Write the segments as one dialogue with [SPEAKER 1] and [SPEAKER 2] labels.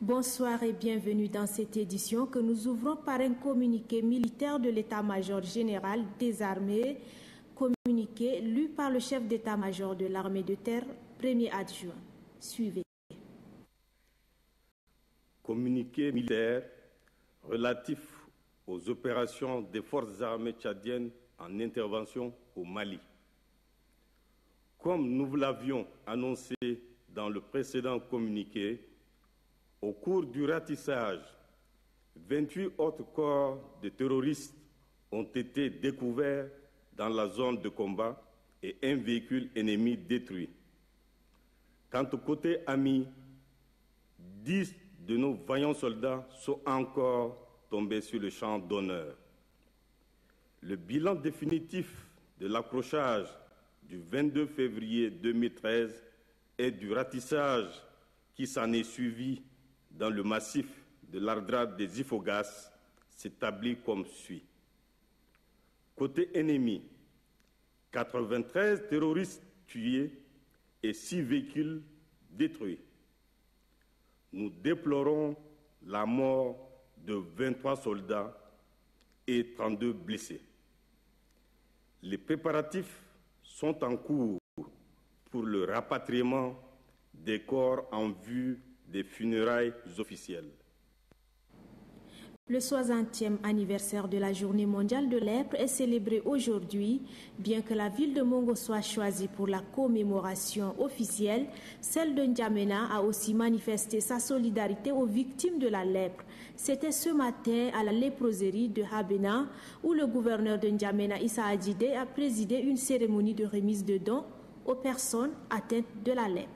[SPEAKER 1] Bonsoir et bienvenue dans cette édition que nous ouvrons par un communiqué militaire de l'état-major général des armées, communiqué lu par le chef d'état-major de l'armée de terre, premier adjoint. Suivez.
[SPEAKER 2] Communiqué militaire relatif aux opérations des forces armées tchadiennes en intervention au Mali. Comme nous vous l'avions annoncé dans le précédent communiqué, au cours du ratissage, 28 autres corps de terroristes ont été découverts dans la zone de combat et un véhicule ennemi détruit. Quant au côté ami, 10 de nos vaillants soldats sont encore tombés sur le champ d'honneur. Le bilan définitif de l'accrochage du 22 février 2013 et du ratissage qui s'en est suivi dans le massif de l'Ardrade des Ifogas s'établit comme suit. Côté ennemi, 93 terroristes tués et 6 véhicules détruits. Nous déplorons la mort de 23 soldats et 32 blessés. Les préparatifs sont en cours pour le rapatriement des corps en vue des funérailles officielles.
[SPEAKER 1] Le 60e anniversaire de la Journée mondiale de lèpre est célébré aujourd'hui. Bien que la ville de Mongo soit choisie pour la commémoration officielle, celle de N'Djamena a aussi manifesté sa solidarité aux victimes de la lèpre. C'était ce matin à la léproserie de Habena où le gouverneur de N'Djamena, Issa Adjidé, a présidé une cérémonie de remise de dons aux personnes atteintes de la lèpre.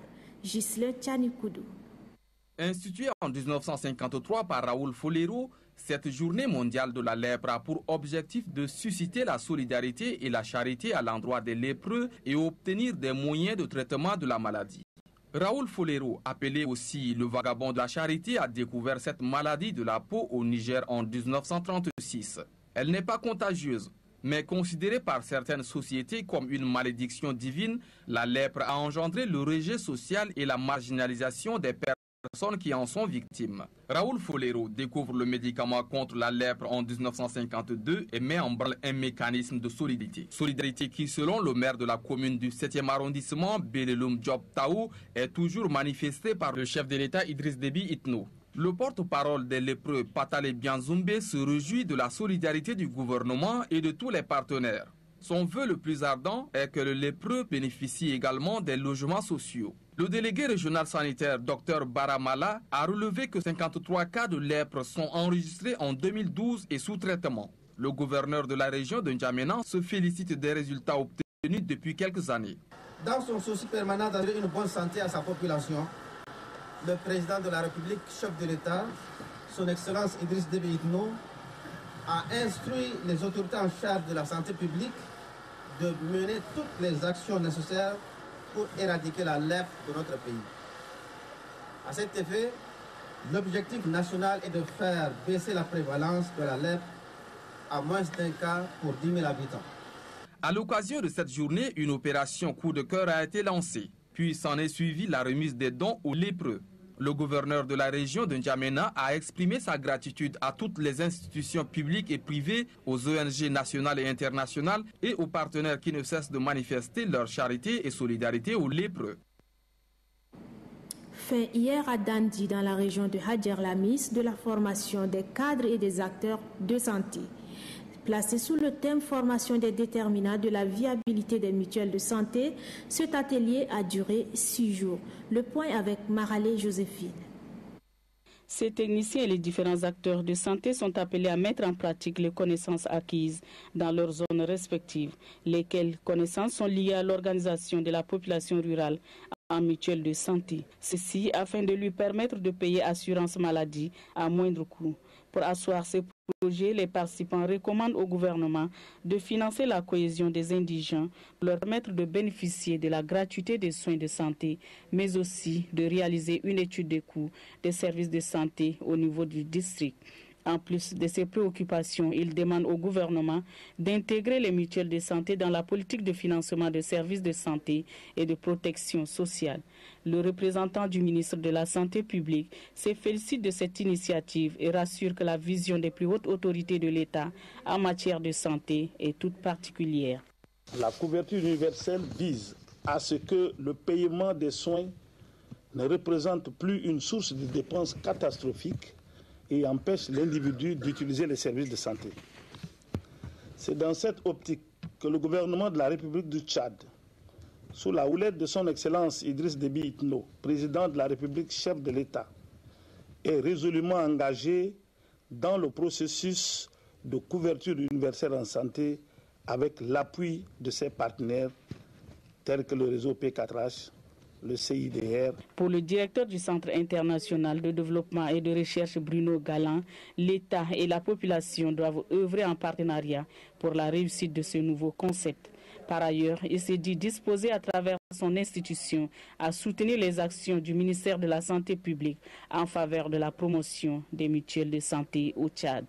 [SPEAKER 1] Ghislain Tchanikoudou.
[SPEAKER 3] Instituée en 1953 par Raoul Folero, cette journée mondiale de la lèpre a pour objectif de susciter la solidarité et la charité à l'endroit des lépreux et obtenir des moyens de traitement de la maladie. Raoul Folero, appelé aussi le vagabond de la charité, a découvert cette maladie de la peau au Niger en 1936. Elle n'est pas contagieuse, mais considérée par certaines sociétés comme une malédiction divine, la lèpre a engendré le rejet social et la marginalisation des personnes qui en sont victimes. Raoul Folero découvre le médicament contre la lèpre en 1952 et met en branle un mécanisme de solidarité. Solidarité qui, selon le maire de la commune du 7e arrondissement, Beleloum Diop Taou, est toujours manifestée par le chef de l'État Idriss Déby Itno. Le porte-parole des lépreux, Patale Bianzumbe, se réjouit de la solidarité du gouvernement et de tous les partenaires. Son vœu le plus ardent est que le lépreux bénéficie également des logements sociaux. Le délégué régional sanitaire, Dr Baramala, a relevé que 53 cas de lèpre sont enregistrés en 2012 et sous traitement. Le gouverneur de la région de N'Djamena se félicite des résultats obtenus depuis quelques années.
[SPEAKER 4] Dans son souci permanent d'assurer une bonne santé à sa population, le président de la République, chef de l'État, son Excellence Idriss Déby Itno, a instruit les autorités en charge de la santé publique de mener toutes les actions nécessaires pour éradiquer la lèpre de notre pays. À cet effet, l'objectif national est de faire baisser la prévalence de la lèpre à moins d'un cas pour 10 000 habitants.
[SPEAKER 3] À l'occasion de cette journée, une opération coup de cœur a été lancée, puis s'en est suivi la remise des dons aux lépreux. Le gouverneur de la région de N'Djamena a exprimé sa gratitude à toutes les institutions publiques et privées, aux ONG nationales et internationales et aux partenaires qui ne cessent de manifester leur charité et solidarité aux lépreux.
[SPEAKER 1] Fin hier à Dandi, dans la région de Hadjer Lamis, de la formation des cadres et des acteurs de santé. Placé sous le thème formation des déterminants de la viabilité des mutuelles de santé, cet atelier a duré 6 jours. Le point avec Maralé Joséphine.
[SPEAKER 5] Ces techniciens et les différents acteurs de santé sont appelés à mettre en pratique les connaissances acquises dans leurs zones respectives, lesquelles connaissances sont liées à l'organisation de la population rurale en mutuelle de santé. Ceci afin de lui permettre de payer assurance maladie à moindre coût. Pour asseoir ces projets, les participants recommandent au gouvernement de financer la cohésion des indigents pour leur permettre de bénéficier de la gratuité des soins de santé, mais aussi de réaliser une étude des coûts des services de santé au niveau du district. En plus de ces préoccupations, il demande au gouvernement d'intégrer les mutuelles de santé dans la politique de financement de services de santé et de protection sociale. Le représentant du ministre de la Santé publique se félicite de cette initiative et rassure que la vision des plus hautes autorités de l'État en matière de santé est toute particulière.
[SPEAKER 6] La couverture universelle vise à ce que le paiement des soins ne représente plus une source de dépenses catastrophiques et empêche l'individu d'utiliser les services de santé. C'est dans cette optique que le gouvernement de la République du Tchad, sous la houlette de son Excellence Idriss Déby Itno, président de la République, chef de l'État, est résolument engagé dans le processus de couverture universelle en santé avec l'appui de ses partenaires tels que le réseau P4H, le CIDR.
[SPEAKER 5] Pour le directeur du Centre international de développement et de recherche Bruno Galland, l'État et la population doivent œuvrer en partenariat pour la réussite de ce nouveau concept. Par ailleurs, il s'est dit disposé à travers son institution à soutenir les actions du ministère de la Santé publique en faveur de la promotion des mutuelles de santé au Tchad.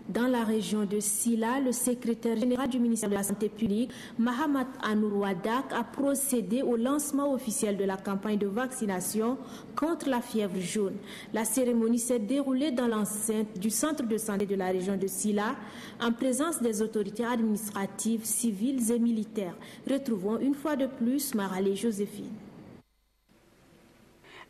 [SPEAKER 1] Dans la région de Sila, le secrétaire général du ministère de la Santé publique, Mahamat Anour Wadak, a procédé au lancement officiel de la campagne de vaccination contre la fièvre jaune. La cérémonie s'est déroulée dans l'enceinte du centre de santé de la région de Sila, en présence des autorités administratives, civiles et militaires. Retrouvons une fois de plus Maralé Joséphine.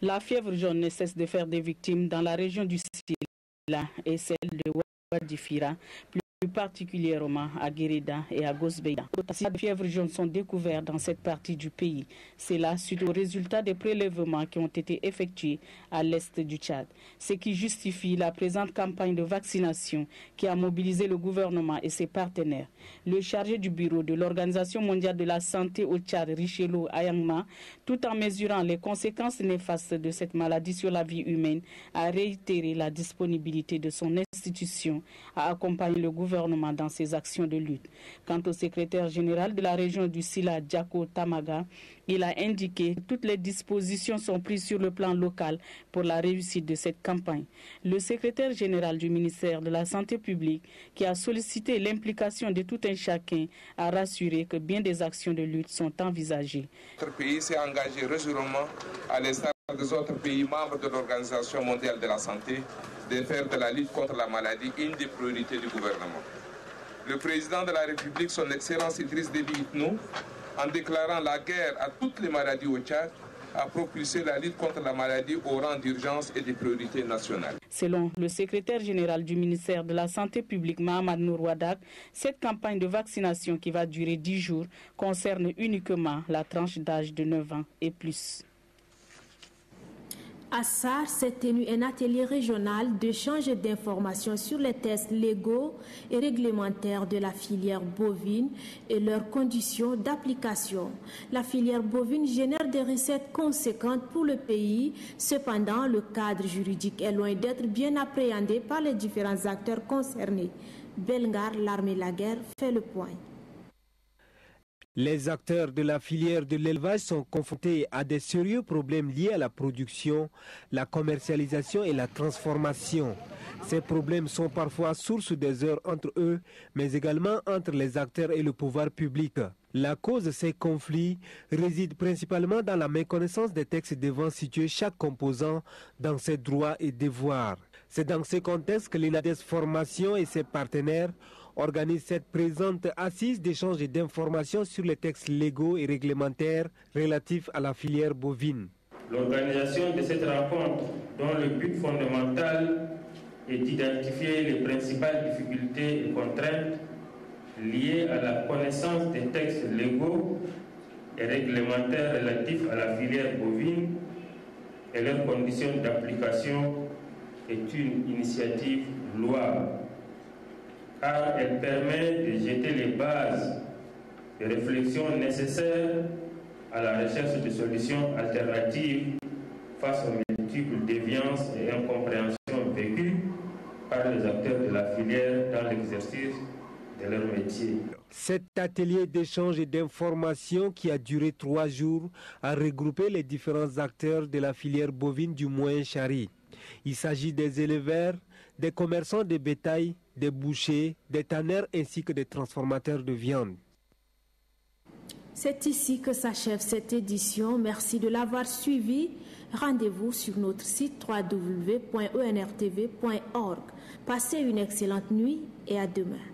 [SPEAKER 5] La fièvre jaune ne cesse de faire des victimes dans la région du Sila et celle de Wadifira, plus particulièrement à Guérida et à Gosbeya. Les fièvres jaunes sont découvertes dans cette partie du pays. C'est là suite aux résultats des prélèvements qui ont été effectués à l'est du Tchad. Ce qui justifie la présente campagne de vaccination qui a mobilisé le gouvernement et ses partenaires. Le chargé du bureau de l'Organisation mondiale de la santé au Tchad, Richelo Ayangma, tout en mesurant les conséquences néfastes de cette maladie sur la vie humaine, a réitéré la disponibilité de son institution à accompagner le gouvernement dans ses actions de lutte. Quant au secrétaire général de la région du Sila, Djako Tamaga, il a indiqué que toutes les dispositions sont prises sur le plan local pour la réussite de cette campagne. Le secrétaire général du ministère de la Santé publique, qui a sollicité l'implication de tout un chacun, a rassuré que bien des actions de lutte sont envisagées.
[SPEAKER 7] Notre pays s'est engagé résolument, à l'instar des autres pays membres de l'Organisation mondiale de la santé, de faire de la lutte contre la maladie une des priorités du gouvernement. Le président de la République, son Excellence Idriss Déby Itno, en déclarant la guerre à toutes les maladies au Tchad, a propulsé la lutte contre la maladie au rang d'urgence et de priorité nationale.
[SPEAKER 5] Selon le secrétaire général du ministère de la Santé publique, Mahamat Anour Wadak, cette campagne de vaccination qui va durer 10 jours concerne uniquement la tranche d'âge de 9 ans et plus.
[SPEAKER 1] À SAR s'est tenu un atelier régional d'échange d'informations sur les tests légaux et réglementaires de la filière bovine et leurs conditions d'application. La filière bovine génère des recettes conséquentes pour le pays. Cependant, le cadre juridique est loin d'être bien appréhendé par les différents acteurs concernés. Belgar, l'armée la guerre, fait le point.
[SPEAKER 8] Les acteurs de la filière de l'élevage sont confrontés à des sérieux problèmes liés à la production, la commercialisation et la transformation. Ces problèmes sont parfois source des heurts entre eux, mais également entre les acteurs et le pouvoir public. La cause de ces conflits réside principalement dans la méconnaissance des textes devant situer chaque composant dans ses droits et devoirs. C'est dans ce contexte que l'INADES Formation et ses partenaires organise cette présente assise d'échange d'informations sur les textes légaux et réglementaires relatifs à la filière bovine.
[SPEAKER 9] L'organisation de cette rencontre, dont le but fondamental est d'identifier les principales difficultés et contraintes liées à la connaissance des textes légaux et réglementaires relatifs à la filière bovine et leurs conditions d'application, est une initiative louable, car elle permet de jeter les bases de réflexion nécessaires à la recherche de solutions alternatives face aux multiples déviances et incompréhensions vécues par les acteurs de la filière dans l'exercice de leur métier.
[SPEAKER 8] Cet atelier d'échange et d'information qui a duré 3 jours a regroupé les différents acteurs de la filière bovine du Moyen Chari. Il s'agit des éleveurs, des commerçants de bétail, des bouchers, des tanneurs ainsi que des transformateurs de viande.
[SPEAKER 1] C'est ici que s'achève cette édition. Merci de l'avoir suivi. Rendez-vous sur notre site www.enrtv.org. Passez une excellente nuit et à demain.